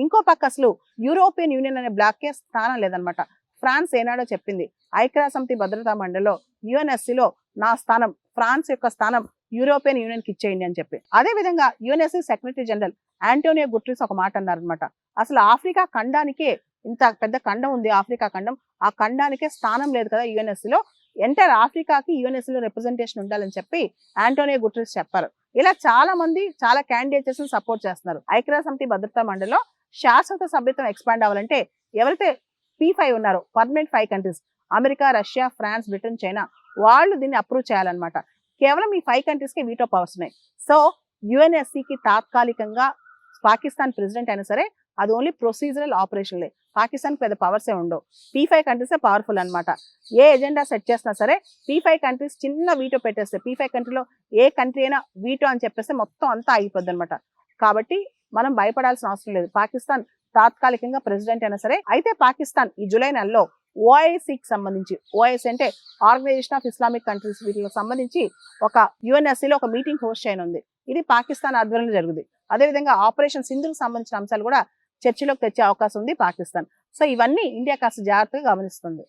ఇంకో పక్క అసలు యూరోపియన్ యూనియన్ అనే బ్లాక్కే స్థానం లేదనమాట. ఫ్రాన్స్ ఏనాడో చెప్పింది ఐక్యరాజ్యసమితి భద్రతా మండలిలో యుఎన్ఎస్సిలో నా స్థానం, ఫ్రాన్స్ యొక్క స్థానం యూరోపియన్ యూనియన్ కి ఇచ్చేయండి అని చెప్పి. అదే విధంగా UNSC secretary general Antonio Guterres ఒక మాట అన్నారనమాట. అసలు ఆఫ్రికా ఖండానికే ఇంత పెద్ద ఖండం ఉంది, ఆఫ్రికా ఖండం, ఆ ఖండానికే స్థానం లేదు కదా యుఎన్ఎస్సిలో, ఎంటైర్ ఆఫ్రికాకి యుఎన్ఎస్సిలో రిప్రజెంటేషన్ ఉండాలని చెప్పి ఆంటోనియో గుటెరస్ చెప్పారు. ఇలా చాలా మంది చాలా క్యాండిడేట్స్ సపోర్ట్ చేస్తున్నారు. ఐక్యరాజ్యసమితి భద్రతా మండలిలో శాశ్వత సభ్యత్వం ఎక్స్పాండ్ అవ్వాలంటే ఎవరైతే P5 ఉన్నారో permanent 5 countries, America, Russia, France, Britain, China, వాళ్ళు దీన్ని అప్రూవ్ చేయాలన్నమాట. కేవలం ఈ 5 కంట్రీస్ కి వీటో పవర్స్ ఉన్నాయి. సో యుఎన్ఎస్సికి తాత్కాలికంగా పాకిస్తాన్ ప్రెసిడెంట్ అయినా సరే అది ఓన్లీ ప్రొసీజరల్ ఆపరేషన్లే, పాకిస్తాన్ పెద్ద పవర్స్ ఏ ఉండవు. P5 కంట్రీసే పవర్ఫుల్ అనమాట. ఏ ఎజెండా సెట్ చేసినా సరే P5 కంట్రీస్ చిన్న వీటో పెట్టేస్తే, P5 కంట్రీలో ఏ కంట్రీ అయినా వీటో అని చెప్పేస్తే మొత్తం అంతా ఆగిపోద్ది అనమాట. కాబట్టి మనం భయపడాల్సిన అవసరం లేదు. పాకిస్తాన్ తాత్కాలికంగా ప్రెసిడెంట్ అయినా సరే. అయితే పాకిస్తాన్ ఈ జూలై నెలలో ఓఐసికి సంబంధించి, ఓఐసి అంటే ఆర్గనైజేషన్ ఆఫ్ ఇస్లామిక్ కంట్రీస్, వీటికి సంబంధించి ఒక యుఎన్ఎస్సిలో ఒక మీటింగ్ హోస్ట్ చేయనుంది. ఇది పాకిస్తాన్ ఆధ్వర్యంలో జరుగుతుంది. అదేవిధంగా ఆపరేషన్ సింధుకు సంబంధించిన అంశాలు కూడా చర్చలోకి తెచ్చే అవకాశం ఉంది పాకిస్తాన్. సో ఇవన్నీ ఇండియా కాస్త జాగ్రత్తగా గమనిస్తుంది.